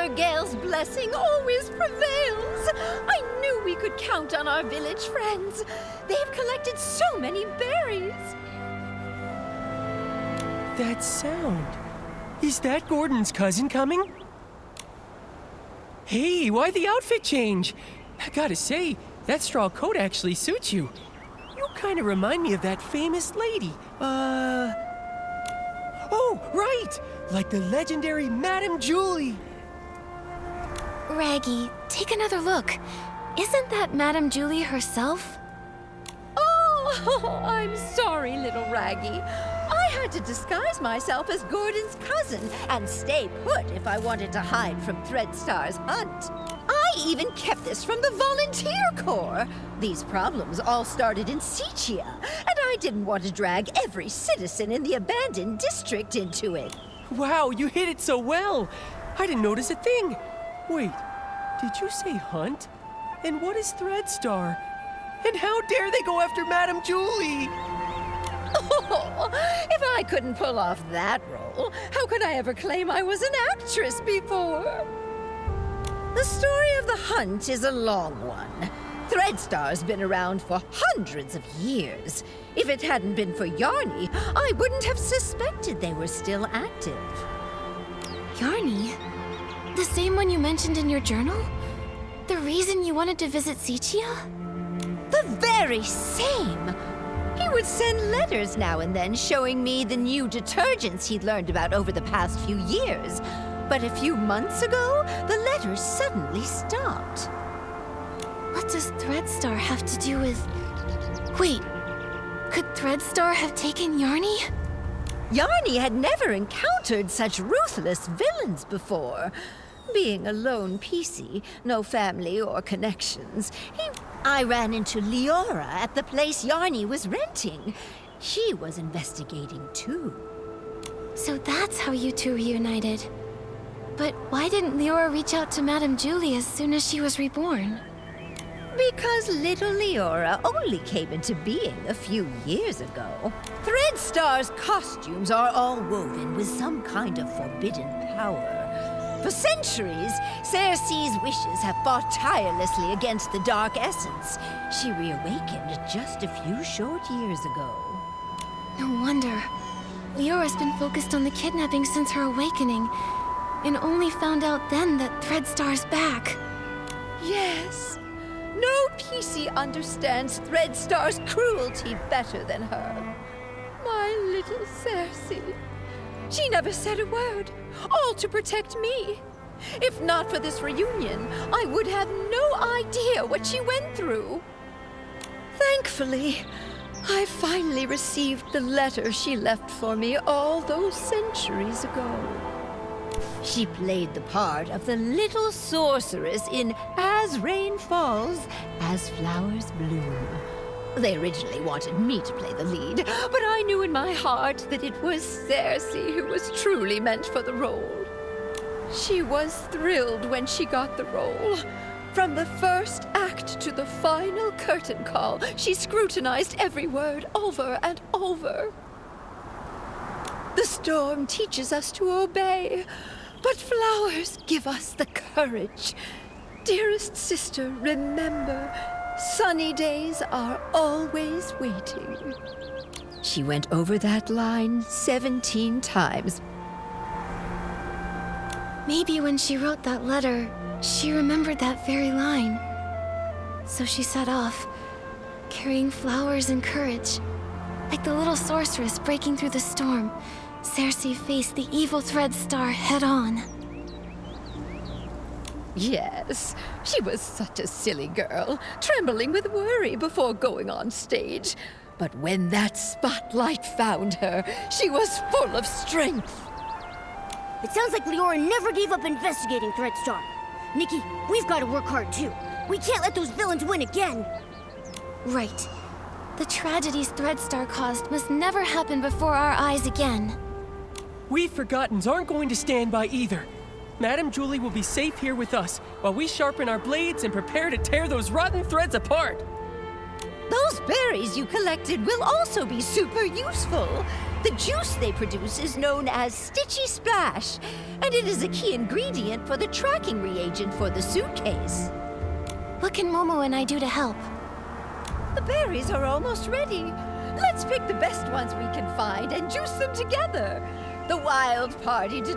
Sir Gale's blessing always prevails. I knew we could count on our village friends. They've collected so many berries. That sound. Is that Gordon's cousin coming? Hey, why the outfit change? I gotta say, that straw coat actually suits you. You kind of remind me of that famous lady. Oh, right! Like the legendary Madame Julie. Raggy, take another look. Isn't that Madame Julie herself? Oh, I'm sorry, little Raggy. I had to disguise myself as Gordon's cousin and stay put if I wanted to hide from Threadstar's hunt. I even kept this from the volunteer corps. These problems all started in Sicia, and I didn't want to drag every citizen in the abandoned district into it. Wow, you hit it so well. I didn't notice a thing. Wait, did you say hunt? And what is Threadstar? And how dare they go after Madame Julie? Oh, if I couldn't pull off that role, how could I ever claim I was an actress before? The story of the hunt is a long one. Threadstar's been around for hundreds of years. If it hadn't been for Yarny, I wouldn't have suspected they were still active. Yarny? The same one you mentioned in your journal? The reason you wanted to visit Sicia? The very same! He would send letters now and then showing me the new detergents he'd learned about over the past few years. But a few months ago, the letters suddenly stopped. What does Threadstar have to do with... Wait, could Threadstar have taken Yarny? Yarny had never encountered such ruthless villains before. Being a lone PC, no family or connections, I ran into Leora at the place Yarny was renting. She was investigating too. So that's how you two reunited. But why didn't Leora reach out to Madame Julie as soon as she was reborn? Because little Leora only came into being a few years ago. Threadstar's costumes are all woven with some kind of forbidden power. For centuries, Cersei's wishes have fought tirelessly against the Dark Essence. She reawakened just a few short years ago. No wonder. Leora's been focused on the kidnapping since her awakening, and only found out then that Threadstar's back. Yes. No PC understands Threadstar's cruelty better than her. My little Cersei. She never said a word, all to protect me. If not for this reunion, I would have no idea what she went through. Thankfully, I finally received the letter she left for me all those centuries ago. She played the part of the little sorceress in As Rain Falls, As Flowers Bloom. They originally wanted me to play the lead, but I knew in my heart that it was Cersei who was truly meant for the role. She was thrilled when she got the role. From the first act to the final curtain call, she scrutinized every word over and over. The storm teaches us to obey, but flowers give us the courage. Dearest sister, remember, sunny days are always waiting. She went over that line 17 times. Maybe when she wrote that letter, she remembered that very line. So she set off, carrying flowers and courage. Like the little sorceress breaking through the storm, Cersei faced the evil Threadstar head-on. Yes, she was such a silly girl, trembling with worry before going on stage. But when that spotlight found her, she was full of strength. It sounds like Leora never gave up investigating Threadstar. Nikki, we've got to work hard too. We can't let those villains win again. Right. The tragedies Threadstar caused must never happen before our eyes again. We Forgottens aren't going to stand by either. Madame Julie will be safe here with us while we sharpen our blades and prepare to tear those rotten threads apart. Those berries you collected will also be super useful. The juice they produce is known as Stitchy Splash, and it is a key ingredient for the tracking reagent for the suitcase. What can Momo and I do to help? The berries are almost ready. Let's pick the best ones we can find and juice them together. The wild party to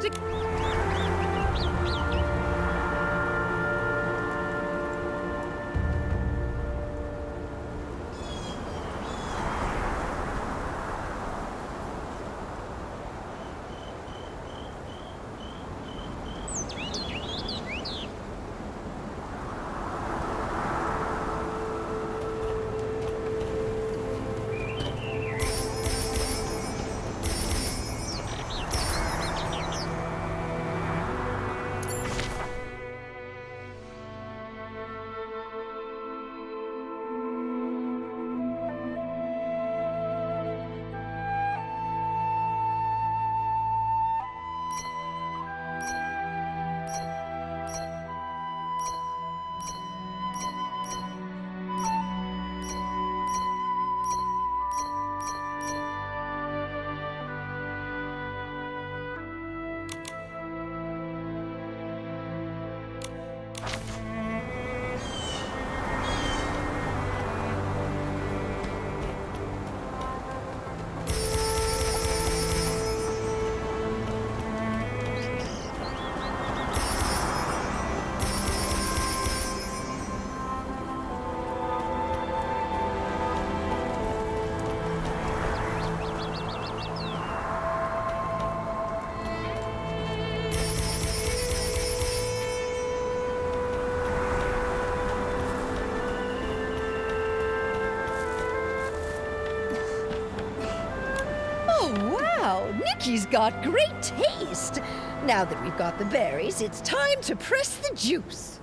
Nikki's got great taste. Now that we've got the berries, it's time to press the juice.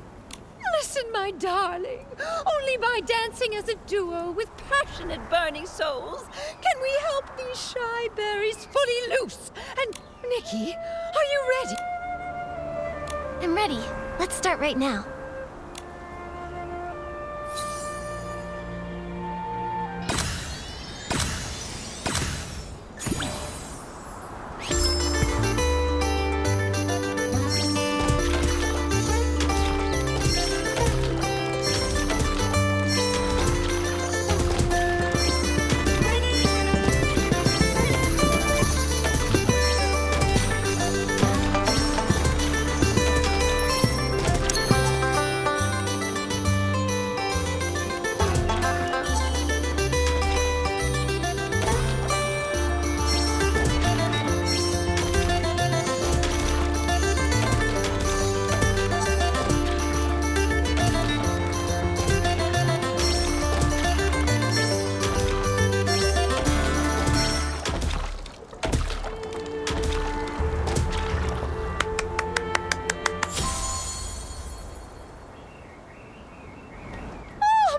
Listen, my darling. Only by dancing as a duo with passionate burning souls can we help these shy berries fully loose. And, Nikki, are you ready? I'm ready. Let's start right now.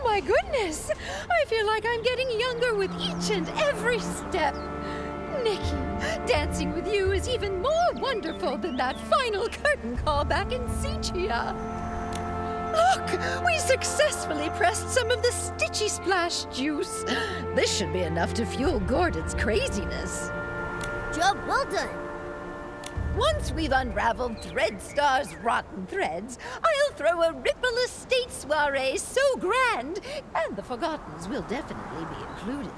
My goodness! I feel like I'm getting younger with each and every step. Nikki, dancing with you is even more wonderful than that final curtain call back in Sichia. Look, we successfully pressed some of the Stitchy Splash juice. This should be enough to fuel Gordon's craziness. Job well done. Once we've unraveled Threadstar's rotten threads, I'll throw a Ripple Estate soiree so grand, and the Forgottens will definitely be included.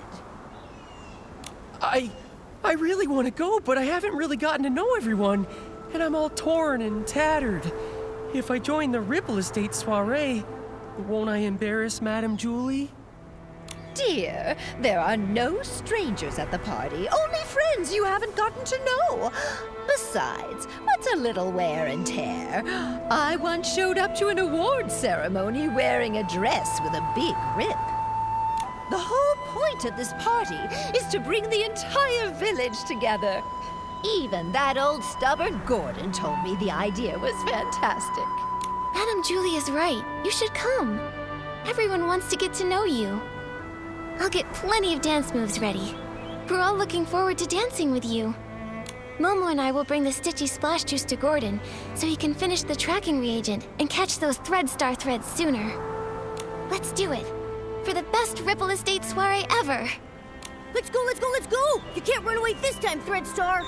I really want to go, but I haven't really gotten to know everyone, and I'm all torn and tattered. If I join the Ripple Estate soiree, won't I embarrass Madame Julie? Dear, there are no strangers at the party, only friends you haven't gotten to know. Besides, what's a little wear and tear? I once showed up to an awards ceremony wearing a dress with a big rip. The whole point of this party is to bring the entire village together. Even that old stubborn Gordon told me the idea was fantastic. Madame Julie is right. You should come. Everyone wants to get to know you. I'll get plenty of dance moves ready. We're all looking forward to dancing with you. Momo and I will bring the Stitchy Splash Juice to Gordon so he can finish the tracking reagent and catch those Threadstar threads sooner. Let's do it. For the best Ripple Estate soiree ever. Let's go, let's go, let's go! You can't run away this time, Threadstar!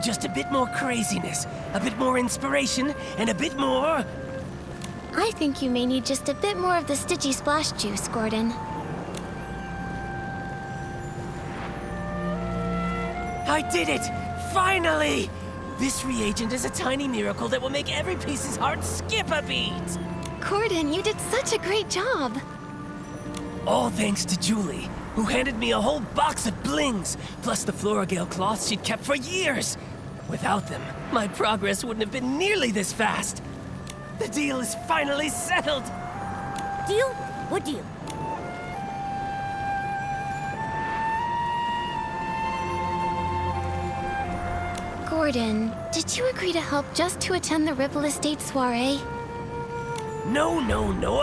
Just a bit more craziness, a bit more inspiration, and a bit more... I think you may need just a bit more of the Stitchy Splash juice, Gordon. I did it! Finally! This reagent is a tiny miracle that will make every piece's heart skip a beat! Gordon, you did such a great job. All thanks to Julie, who handed me a whole box of blings, plus the Floragale cloths she'd kept for years. Without them, my progress wouldn't have been nearly this fast. The deal is finally settled! Deal? What deal? Gordon, did you agree to help just to attend the Ripple Estate soiree? No,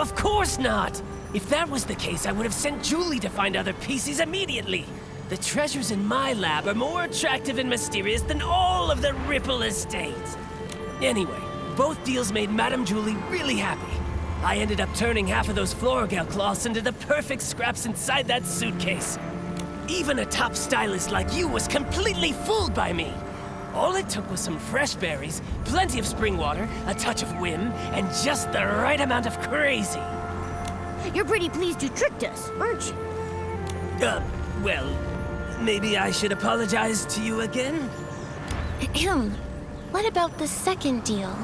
of course not! If that was the case, I would have sent Julie to find other pieces immediately. The treasures in my lab are more attractive and mysterious than all of the Ripple Estate. Anyway, both deals made Madame Julie really happy. I ended up turning half of those Floragale cloths into the perfect scraps inside that suitcase. Even a top stylist like you was completely fooled by me. All it took was some fresh berries, plenty of spring water, a touch of whim, and just the right amount of crazy. You're pretty pleased you tricked us, aren't you? Well, maybe I should apologize to you again? Ahem. What about the second deal?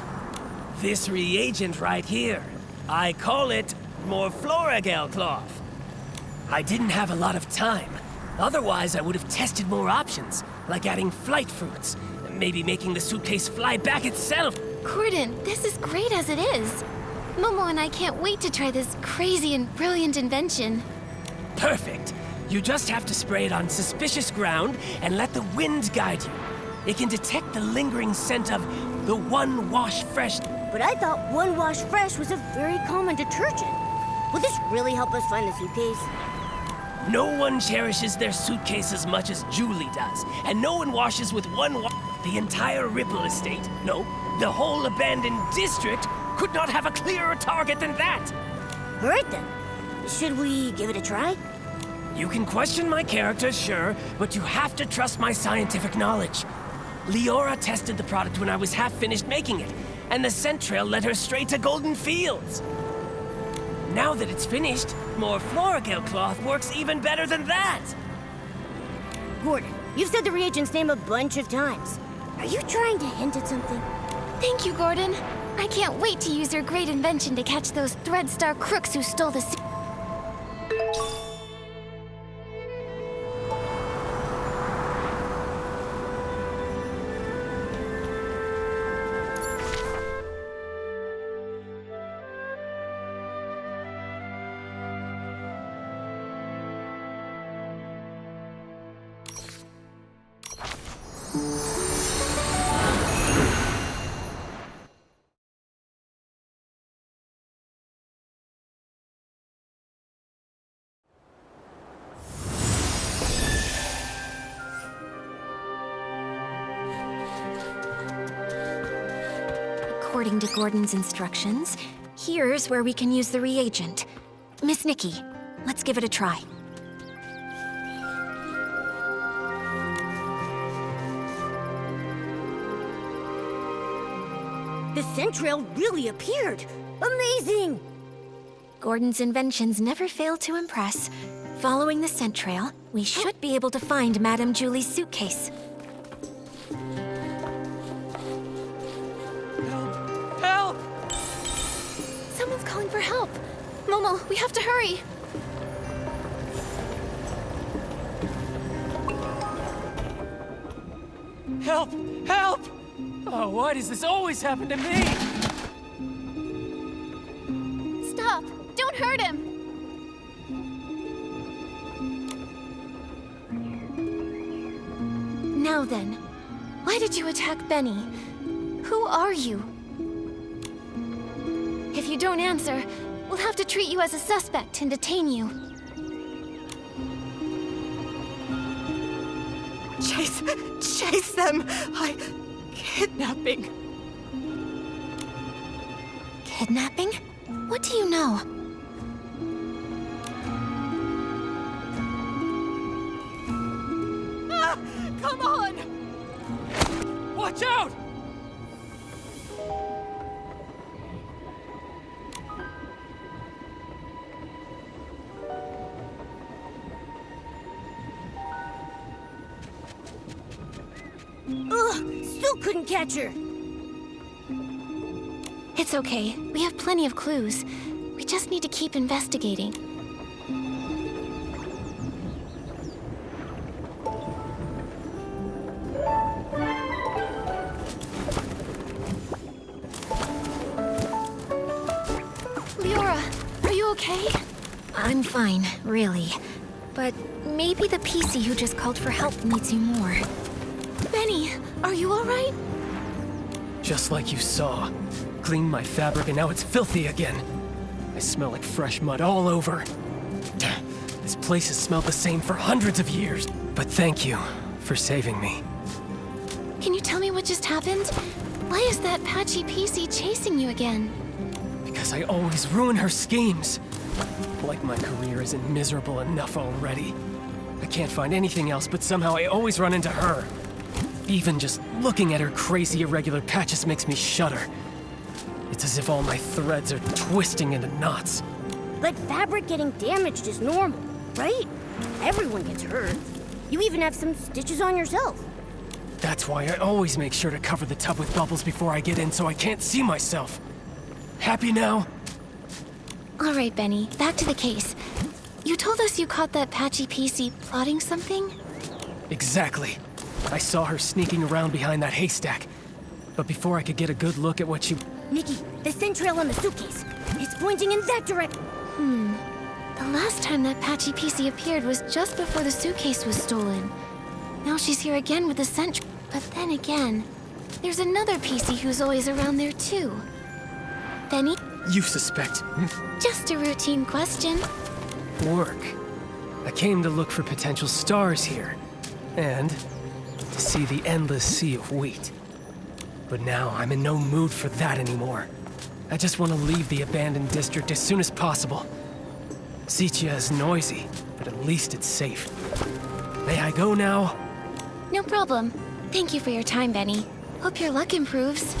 This reagent right here. I call it more Floragale cloth. I didn't have a lot of time. Otherwise, I would have tested more options, like adding flight fruits, maybe making the suitcase fly back itself. Gordon, this is great as it is. Momo and I can't wait to try this crazy and brilliant invention. Perfect. You just have to spray it on suspicious ground and let the wind guide you. It can detect the lingering scent of the One Wash Fresh. But I thought One Wash Fresh was a very common detergent. Will this really help us find the suitcase? No one cherishes their suitcase as much as Julie does, and no one washes with One Wash. The entire Ripple Estate, no, the whole abandoned district, could not have a clearer target than that. All right then. Should we give it a try? You can question my character, sure, but you have to trust my scientific knowledge. Leora tested the product when I was half finished making it, and the scent trail led her straight to Golden Fields. Now that it's finished, more Floragale cloth works even better than that. Gordon, you've said the reagent's name a bunch of times. Are you trying to hint at something? Thank you, Gordon. I can't wait to use your great invention to catch those Threadstar crooks who stole the According to Gordon's instructions, here's where we can use the reagent. Miss Nikki, let's give it a try. The scent trail really appeared. Amazing! Gordon's inventions never fail to impress. Following the scent trail, we should be able to find Madame Julie's suitcase. Help! Someone's calling for help. Momo, we have to hurry. Help! Help! Oh, why does this always happen to me? Stop! Don't hurt him! Now then, why did you attack Benny? Who are you? If you don't answer, we'll have to treat you as a suspect and detain you. Chase them! Kidnapping. Kidnapping? What do you know? Ah! Come on! Watch out! Ugh, still couldn't catch her. It's okay. We have plenty of clues. We just need to keep investigating. Leora, are you okay? I'm fine, really. But maybe the PC who just called for help needs you more. Benny, are you all right? Just like you saw. Cleaned my fabric and now it's filthy again. I smell like fresh mud all over. This place has smelled the same for hundreds of years. But thank you for saving me. Can you tell me what just happened? Why is that patchy PC chasing you again? Because I always ruin her schemes. Like my career isn't miserable enough already. I can't find anything else, but somehow I always run into her. Even just looking at her crazy irregular patches makes me shudder. It's as if all my threads are twisting into knots. But fabric getting damaged is normal, right? Everyone gets hurt. You even have some stitches on yourself. That's why I always make sure to cover the tub with bubbles before I get in so I can't see myself. Happy now? All right, Benny, back to the case. You told us you caught that patchy PC plotting something? Exactly. I saw her sneaking around behind that haystack. But before I could get a good look at what she... Nikki, the scent trail on the suitcase. It's pointing in that direction. The last time that patchy PC appeared was just before the suitcase was stolen. Now she's here again with the scent. But then again, there's another PC who's always around there too. Benny? You suspect... Just a routine question. work. I came to look for potential stars here. And to see the endless sea of wheat. But now I'm in no mood for that anymore. I just want to leave the abandoned district as soon as possible. Sitia is noisy, but at least it's safe. May I go now? No problem. Thank you for your time, Benny. Hope your luck improves.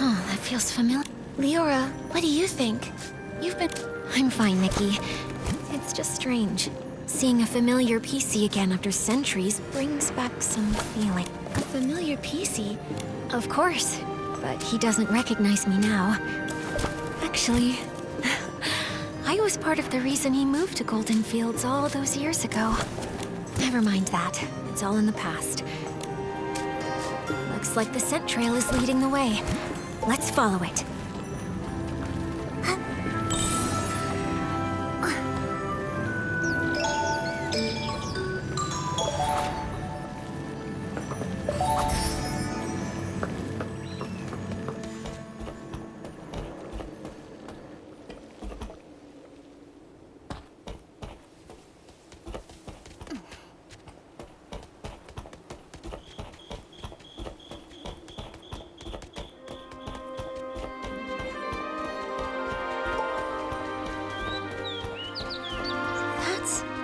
Oh, that feels familiar. Leora, what do you think? You've been... I'm fine, Nikki. It's just strange. Seeing a familiar PC again after centuries brings back some feeling. A familiar PC? Of course, but he doesn't recognize me now. Actually, I was part of the reason he moved to Golden Fields all those years ago. Never mind that. It's all in the past. Looks like the scent trail is leading the way. Let's follow it.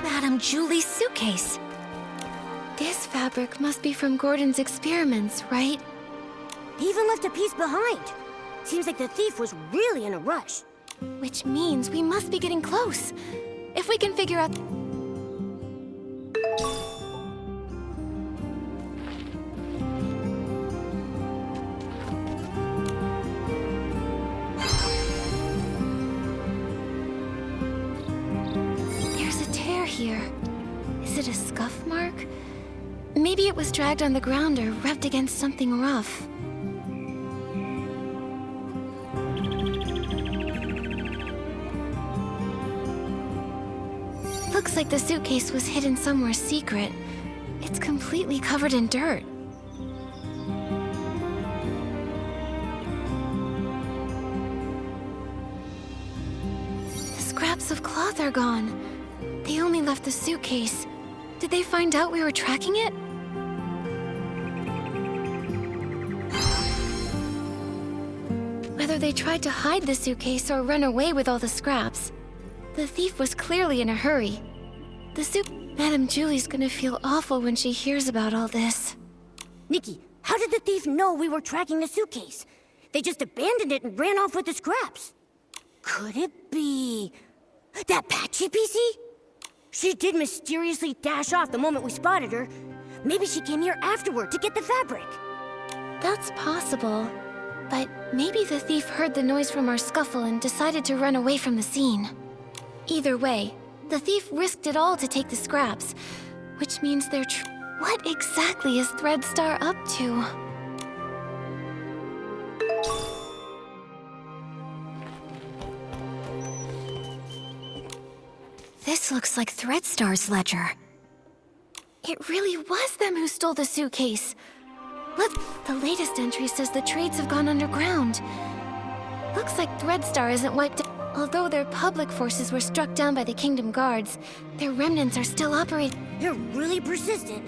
Madame Julie's suitcase. This fabric must be from Gordon's experiments, right? He even left a piece behind. Seems like the thief was really in a rush. Which means we must be getting close. If we can figure out... There's a tear here. Is it a scuff mark? Maybe it was dragged on the ground or rubbed against something rough. Looks like the suitcase was hidden somewhere secret. It's completely covered in dirt. The scraps of cloth are gone. They only left the suitcase. Did they find out we were tracking it? Whether they tried to hide the suitcase or run away with all the scraps, the thief was clearly in a hurry. Madame Julie's gonna feel awful when she hears about all this. Nikki, how did the thief know we were tracking the suitcase? They just abandoned it and ran off with the scraps. Could it be that Patchy PC? She did mysteriously dash off the moment we spotted her. Maybe she came here afterward to get the fabric. That's possible. But maybe the thief heard the noise from our scuffle and decided to run away from the scene. Either way, the thief risked it all to take the scraps, which means they're What exactly is Threadstar up to? This looks like Threadstar's ledger. It really was them who stole the suitcase. The latest entry says the trades have gone underground. Looks like Threadstar isn't wiped out. Although their public forces were struck down by the Kingdom Guards, their remnants are still operating. They're really persistent.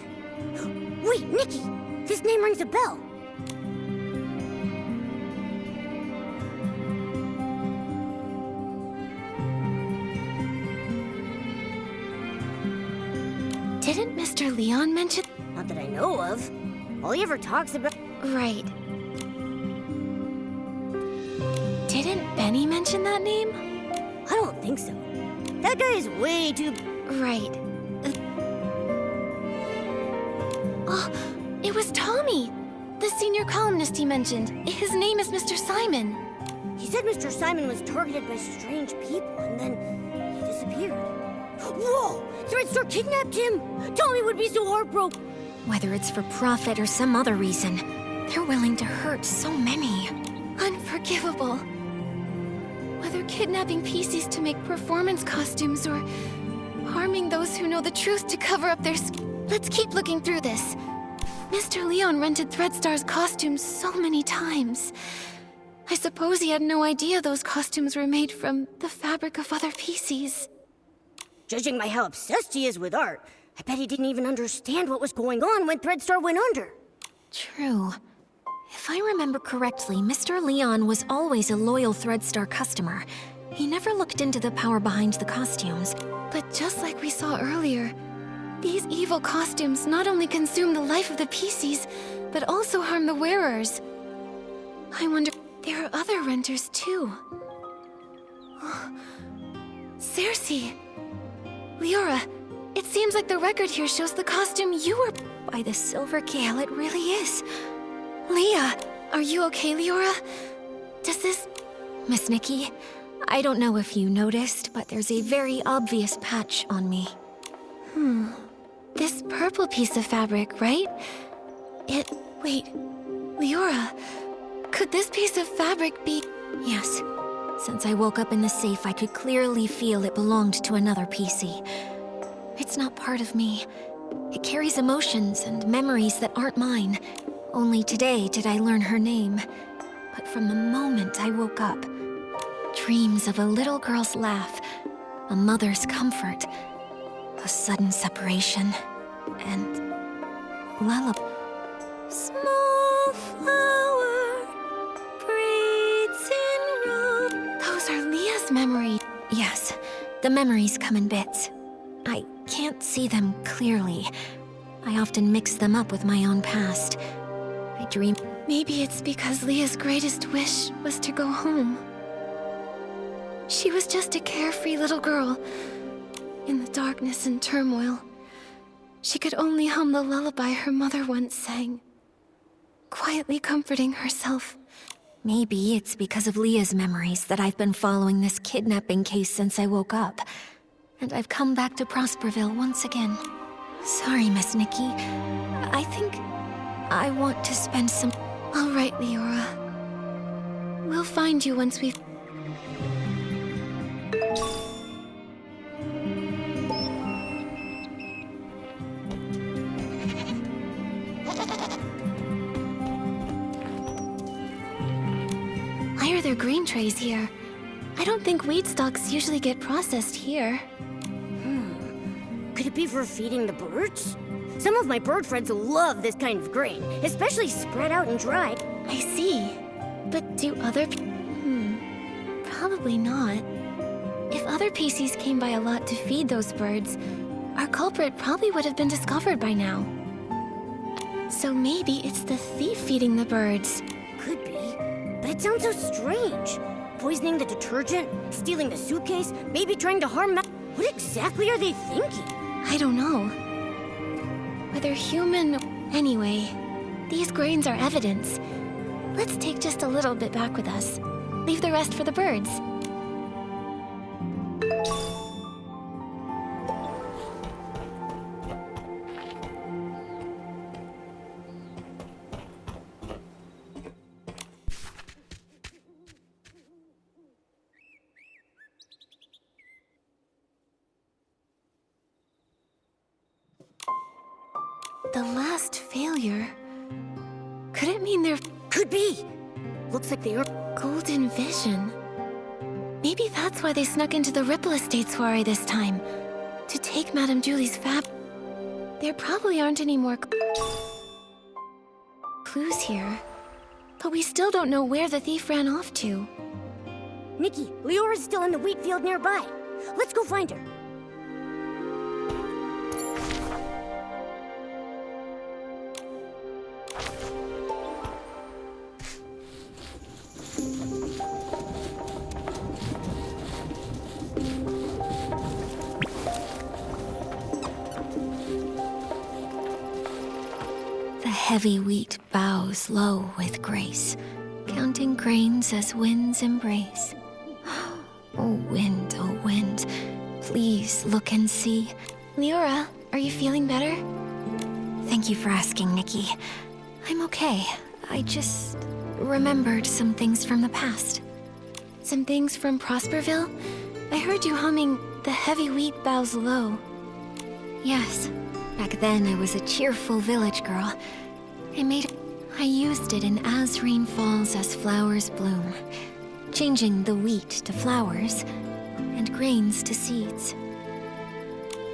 Wait, Nikki! This name rings a bell. Didn't Mr. Leon mention? Not that I know of. All he ever talks about... Right. Didn't Benny mention that name? I don't think so. That guy is way too... Right. Oh, it was Tommy! The senior columnist he mentioned. His name is Mr. Simon. He said Mr. Simon was targeted by strange people, and then he disappeared. Whoa! Threadstar kidnapped him! Tommy would be so heartbroken! Whether it's for profit or some other reason, they're willing to hurt so many. Unforgivable. Whether kidnapping PCs to make performance costumes or harming those who know the truth to cover up their Let's keep looking through this. Mr. Leon rented Threadstar's costumes so many times. I suppose he had no idea those costumes were made from the fabric of other PCs. Judging by how obsessed he is with art, I bet he didn't even understand what was going on when Threadstar went under. True. If I remember correctly, Mr. Leon was always a loyal Threadstar customer. He never looked into the power behind the costumes. But just like we saw earlier, these evil costumes not only consume the life of the PCs, but also harm the wearers. I wonder, there are other renters too. Cersei! Leora, it seems like the record here shows the costume you were... By the Silver Gale, it really is. Leah, are you okay, Leora? Does this... Miss Nikki, I don't know if you noticed, but there's a very obvious patch on me. This purple piece of fabric, right? Wait, Leora, could this piece of fabric be... Yes. Since I woke up in the safe, I could clearly feel it belonged to another PC. It's not part of me. It carries emotions and memories that aren't mine. Only today did I learn her name. But from the moment I woke up, dreams of a little girl's laugh, a mother's comfort, a sudden separation, and lullaby. Small flower breathes in rose. Those are Leah's memories. Yes, the memories come in bits. I can't see them clearly. I often mix them up with my own past. I dream... Maybe it's because Leah's greatest wish was to go home. She was just a carefree little girl. In the darkness and turmoil, she could only hum the lullaby her mother once sang, quietly comforting herself. Maybe it's because of Leah's memories that I've been following this kidnapping case since I woke up. And I've come back to Prosperville once again. Sorry, Miss Nikki. I think I want to spend some... All right, Leora. We'll find you once we've... Why are there grain trays here? I don't think weed stalks usually get processed here. Could it be for feeding the birds? Some of my bird friends love this kind of grain, especially spread out and dried. I see. But do other probably not. If other PCs came by a lot to feed those birds, our culprit probably would have been discovered by now. So maybe it's the thief feeding the birds. Could be. But it sounds so strange. Poisoning the detergent, stealing the suitcase, maybe trying to harm What exactly are they thinking? I don't know. Whether human... Anyway, these grains are evidence. Let's take just a little bit back with us. Leave the rest for the birds. The last failure? Could it mean they're... Could be. Looks like they are... Golden vision? Maybe that's why they snuck into the Ripple Estate soiree this time. To take Madame Julie's fab... There probably aren't any more... clues here. But we still don't know where the thief ran off to. Nikki, Leora's still in the wheat field nearby. Let's go find her. The heavy wheat bows low with grace, counting grains as winds embrace. Oh wind, please look and see. Leora, are you feeling better? Thank you for asking, Nikki. I'm okay. I just remembered some things from the past. Some things from Prosperville? I heard you humming The Heavy Wheat Bows Low. Yes. Back then, I was a cheerful village girl. I used it in As Rain Falls, As Flowers Bloom, changing the wheat to flowers and grains to seeds.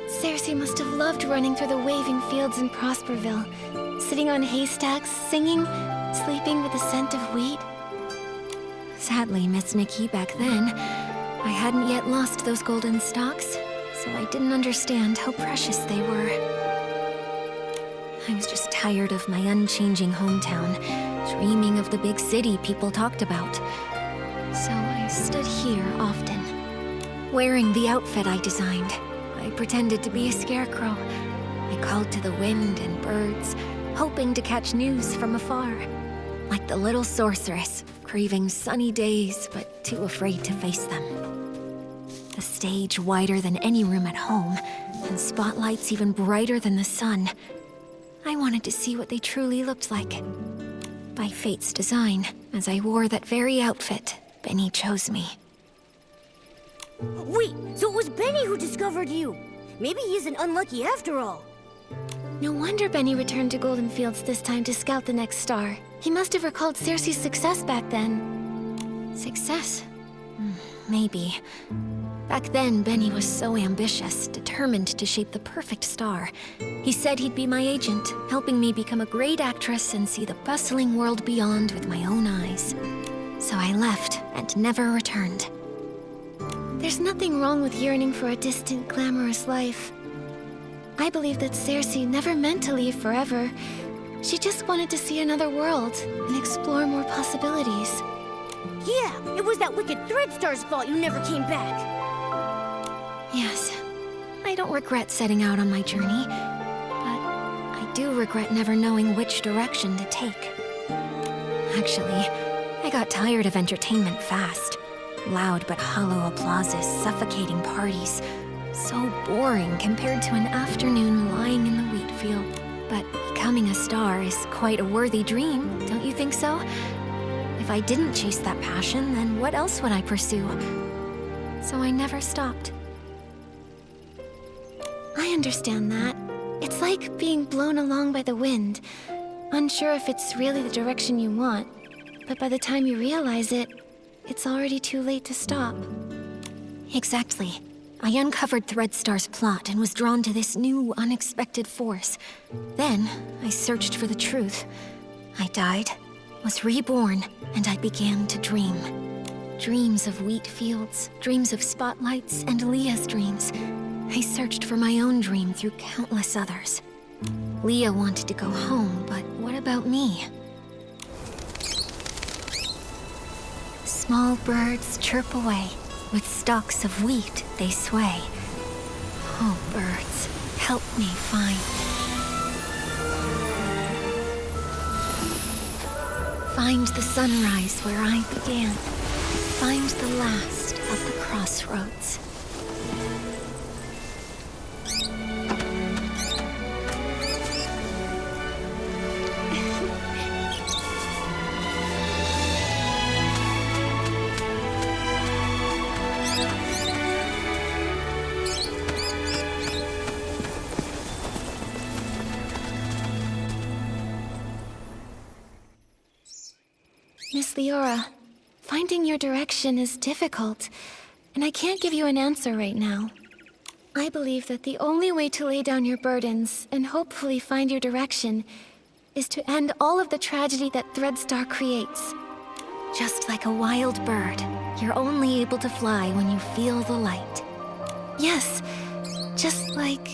Cersei must have loved running through the waving fields in Prosperville, sitting on haystacks, singing, sleeping with the scent of wheat. Sadly, Miss Nikki, back then, I hadn't yet lost those golden stalks, so I didn't understand how precious they were. I was just tired of my unchanging hometown, dreaming of the big city people talked about. So I stood here often, wearing the outfit I designed. I pretended to be a scarecrow. I called to the wind and birds, hoping to catch news from afar. Like the little sorceress, craving sunny days, but too afraid to face them. The stage wider than any room at home, and spotlights even brighter than the sun. I wanted to see what they truly looked like. By fate's design, as I wore that very outfit, Benny chose me. Wait, so it was Benny who discovered you. Maybe he isn't unlucky after all. No wonder Benny returned to Golden Fields this time to scout the next star. He must have recalled Cersei's success back then. Success? Maybe. Back then, Benny was so ambitious, determined to shape the perfect star. He said he'd be my agent, helping me become a great actress and see the bustling world beyond with my own eyes. So I left and never returned. There's nothing wrong with yearning for a distant, glamorous life. I believe that Cersei never meant to leave forever. She just wanted to see another world and explore more possibilities. Yeah, it was that wicked Threadstar's fault you never came back. Yes, I don't regret setting out on my journey, but I do regret never knowing which direction to take. Actually, I got tired of entertainment fast. Loud but hollow applauses, suffocating parties. So boring compared to an afternoon lying in the wheat field. But becoming a star is quite a worthy dream, don't you think so? If I didn't chase that passion, then what else would I pursue? So I never stopped. I understand that. It's like being blown along by the wind, unsure if it's really the direction you want, but by the time you realize it, it's already too late to stop. Exactly. I uncovered Threadstar's plot and was drawn to this new, unexpected force. Then, I searched for the truth. I died, was reborn, and I began to dream. Dreams of wheat fields, dreams of spotlights, and Leah's dreams. I searched for my own dream through countless others. Leah wanted to go home, but what about me? Small birds chirp away. With stalks of wheat, they sway. Oh, birds, help me find. Find the sunrise where I began. Find the last of the crossroads. Miss Leora, finding your direction is difficult, and I can't give you an answer right now. I believe that the only way to lay down your burdens and hopefully find your direction is to end all of the tragedy that Threadstar creates. Just like a wild bird, you're only able to fly when you feel the light. Yes, just like...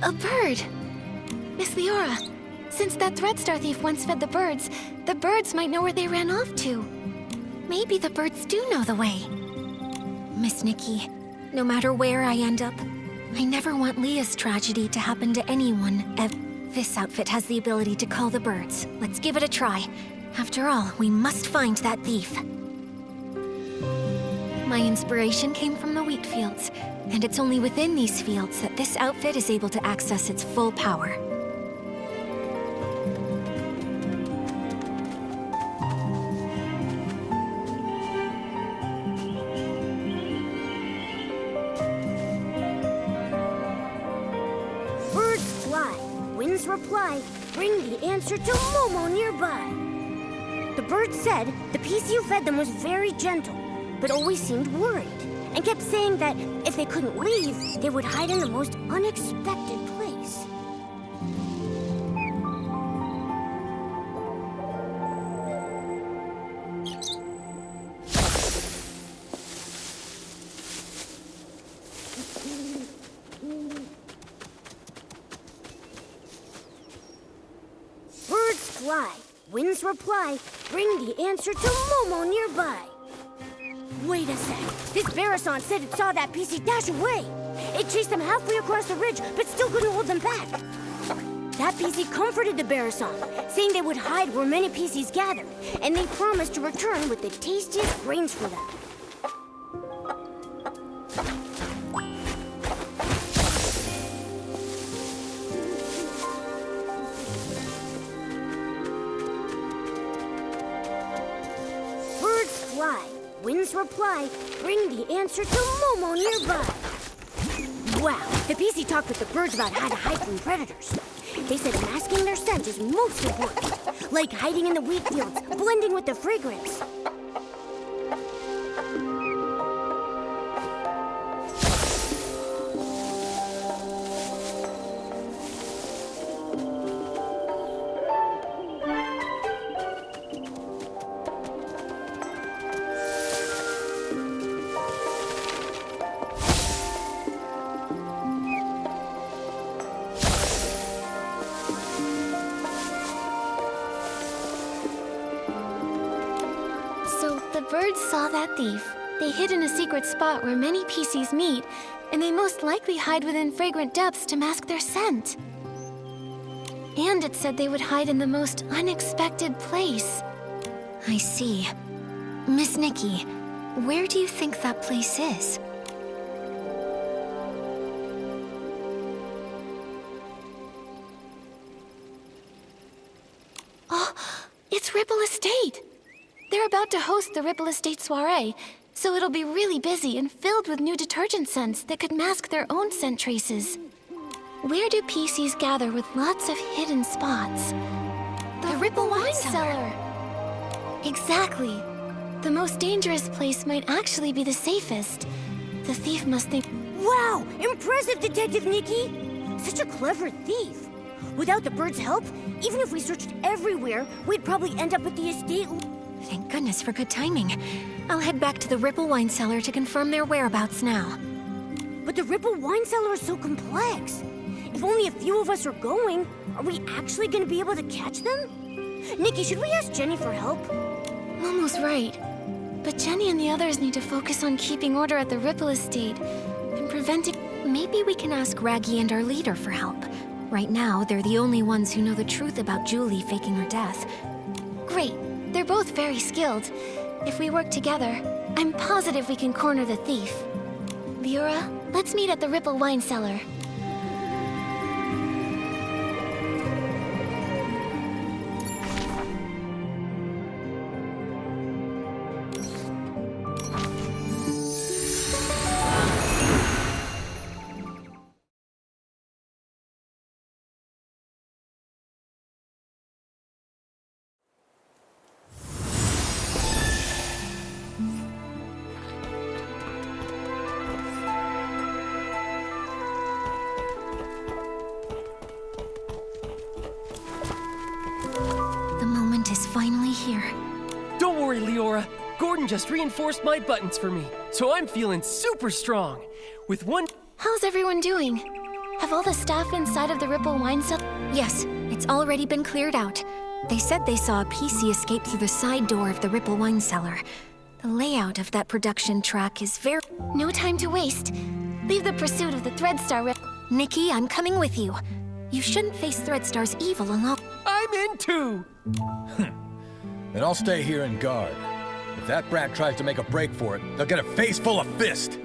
a bird. Miss Leora, since that Threadstar thief once fed the birds might know where they ran off to. Maybe the birds do know the way. Miss Nikki, no matter where I end up, I never want Leah's tragedy to happen to anyone. This outfit has the ability to call the birds. Let's give it a try. After all, we must find that thief. My inspiration came from the wheat fields, and it's only within these fields that this outfit is able to access its full power. Reply, bring the answer to Momo nearby. The bird said the PC who fed them was very gentle, but always seemed worried, and kept saying that if they couldn't leave, they would hide in the most unexpected place. Fly, winds reply, bring the answer to Momo nearby. Wait a sec. This Barasson said it saw that PC dash away. It chased them halfway across the ridge, but still couldn't hold them back. That PC comforted the Barasson, saying they would hide where many PCs gathered, and they promised to return with the tastiest brains for them. Winds reply, bring the answer to Momo nearby. Wow, the PC talked with the birds about how to hide from predators. They said masking their scent is most important, like hiding in the wheat fields, blending with the fragrance. Birds saw that thief. They hid in a secret spot where many PCs meet, and they most likely hide within fragrant depths to mask their scent. And it said they would hide in the most unexpected place. I see. Miss Nikki, where do you think that place is? Ripple Estate! They're about to host the Ripple Estate soiree, so it'll be really busy and filled with new detergent scents that could mask their own scent traces. Where do PCs gather with lots of hidden spots? The Ripple Wine Cellar! Exactly. The most dangerous place might actually be the safest. The thief must think... Wow! Impressive, Detective Nikki! Such a clever thief. Without the bird's help, even if we searched everywhere, we'd probably end up at the estate... Thank goodness for good timing. I'll head back to the Ripple Wine Cellar to confirm their whereabouts now. But the Ripple Wine Cellar is so complex. If only a few of us are going, are we actually going to be able to catch them? Nikki, should we ask Jenny for help? Momo's right. But Jenny and the others need to focus on keeping order at the Ripple Estate and preventing... Maybe we can ask Raggy and our leader for help. Right now, they're the only ones who know the truth about Julie faking her death. Great. They're both very skilled. If we work together, I'm positive we can corner the thief. Leora, let's meet at the Ripple Wine Cellar. Is finally here. Don't worry, Leora. Gordon just reinforced my buttons for me, so I'm feeling super strong. With one... How's everyone doing? Have all the staff inside of the Ripple Wine Cellar... Yes, it's already been cleared out. They said they saw a PC escape through the side door of the Ripple Wine Cellar. The layout of that production track is very... No time to waste. Leave the pursuit of the Threadstar Nikki, I'm coming with you. You shouldn't face Threadstar's evil alone. I'm in too! And I'll stay here and guard. If that brat tries to make a break for it, they'll get a face full of fist!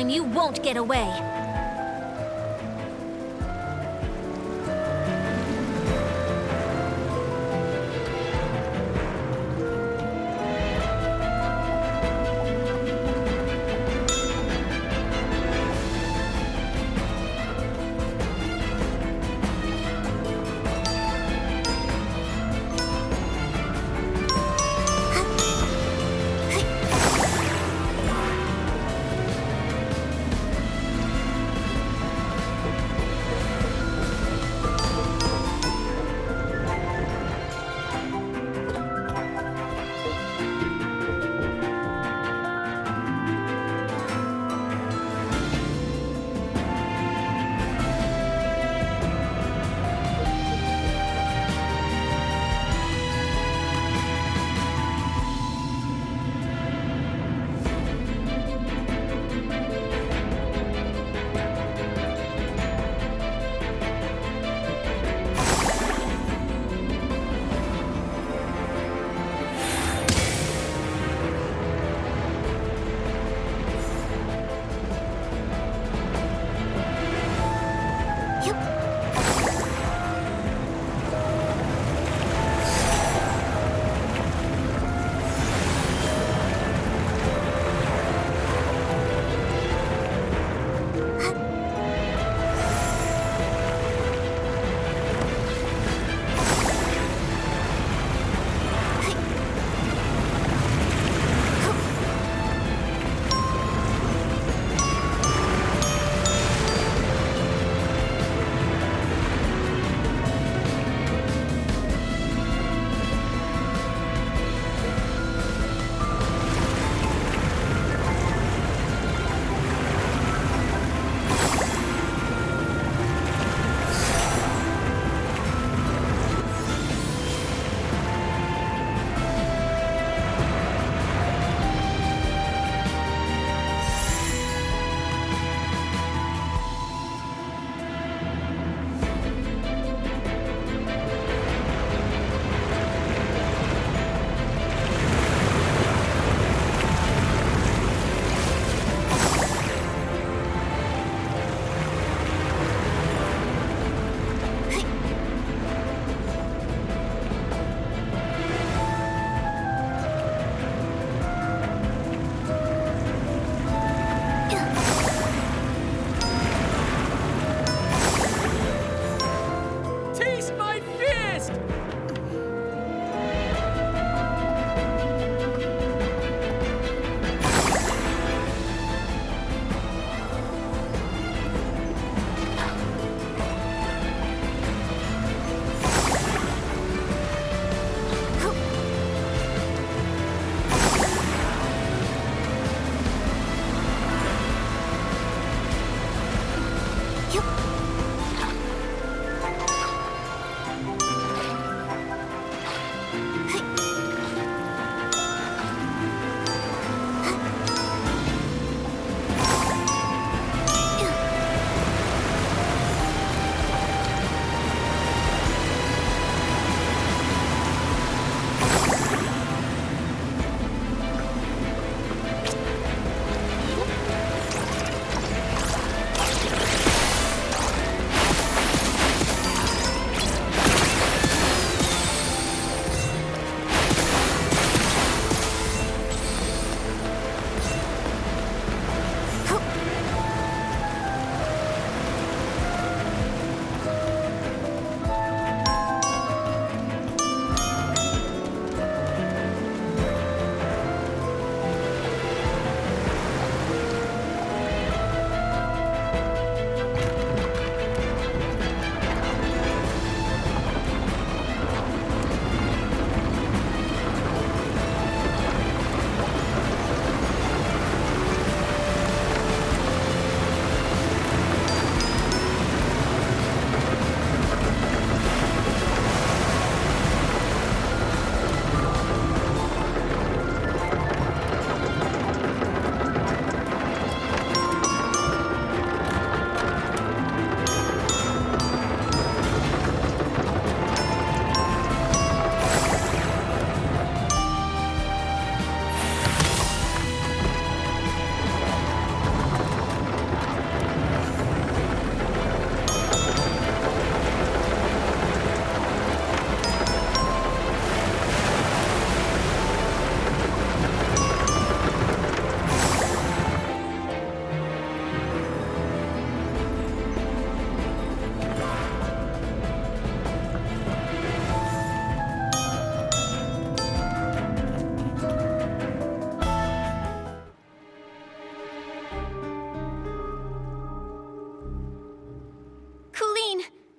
You won't get away.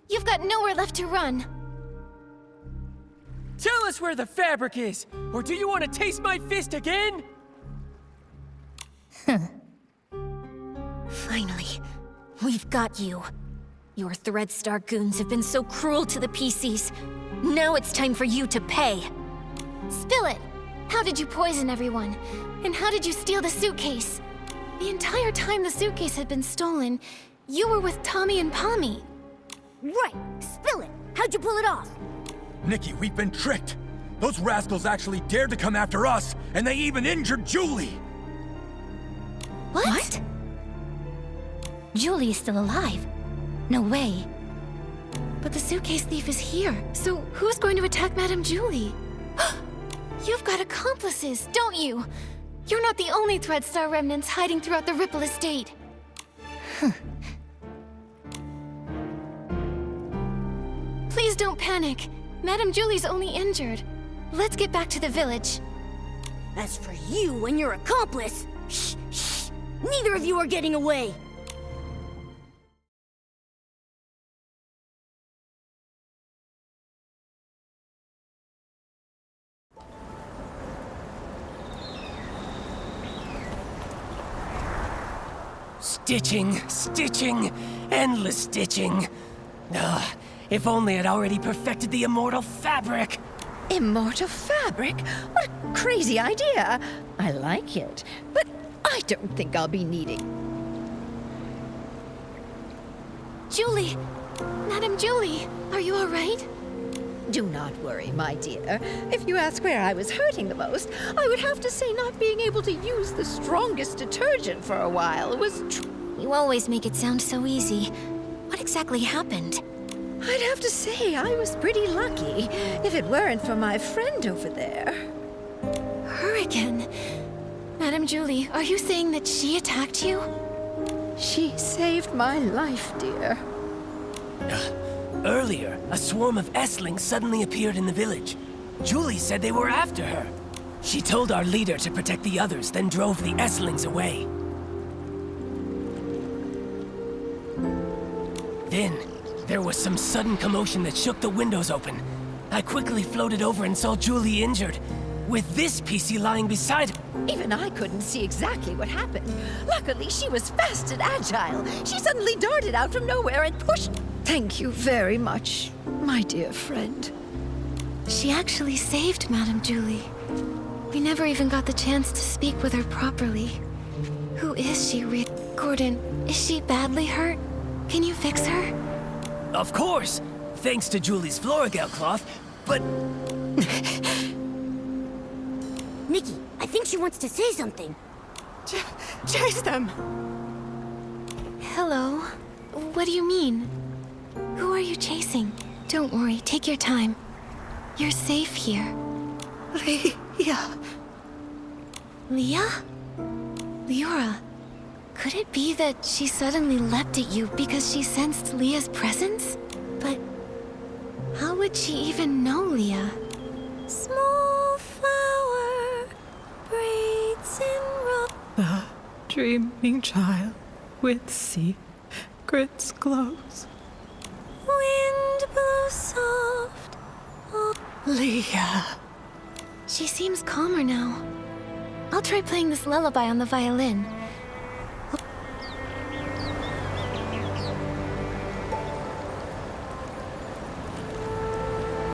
You've got nowhere left to run. Tell us where the fabric is, or do you want to taste my fist again? Finally, we've got you. Your Threadstar goons have been so cruel to the PCs. Now it's time for you to pay. Spill it! How did you poison everyone? And how did you steal the suitcase? The entire time the suitcase had been stolen, you were with Tommy and Pommy. Right! Spill it! How'd you pull it off? Nikki, we've been tricked. Those rascals actually dared to come after us, and they even injured Julie! What? Julie is still alive. No way. But the suitcase thief is here, so who's going to attack Madame Julie? You've got accomplices, don't you? You're not the only Threadstar remnants hiding throughout the Ripple Estate. Please don't panic. Madame Julie's only injured. Let's get back to the village. As for you and your accomplice, shh, shh. Neither of you are getting away. Stitching, stitching, endless stitching. Ugh, if only I'd already perfected the immortal fabric. Immortal fabric? What a crazy idea. I like it, but I don't think I'll be needing. Julie! Madame Julie, are you all right? Do not worry, my dear. If you ask where I was hurting the most, I would have to say not being able to use the strongest detergent for a while was You always make it sound so easy. What exactly happened? I'd have to say I was pretty lucky, if it weren't for my friend over there. Her again. Madame Julie, are you saying that she attacked you? She saved my life, dear. Earlier, a swarm of Esslings suddenly appeared in the village. Julie said they were after her. She told our leader to protect the others, then drove the Esslings away. Then, there was some sudden commotion that shook the windows open. I quickly floated over and saw Julie injured. with this PC lying beside her. Even I couldn't see exactly what happened. Luckily, she was fast and agile. She suddenly darted out from nowhere and pushed... Thank you very much, my dear friend. She actually saved Madame Julie. We never even got the chance to speak with her properly. Who is she, Gordon, is she badly hurt? Can you fix her? Of course, thanks to Julie's Florigel cloth, but... Nikki, I think she wants to say something. Chase them! Hello? What do you mean? Who are you chasing? Don't worry, take your time. You're safe here. Leah. Leah? Leora, could it be that she suddenly leapt at you because she sensed Leah's presence? But how would she even know Leah? Small flower braids in rock. The dreaming child with secrets glows. Wind blows soft. Oh. Leah. She seems calmer now. I'll try playing this lullaby on the violin.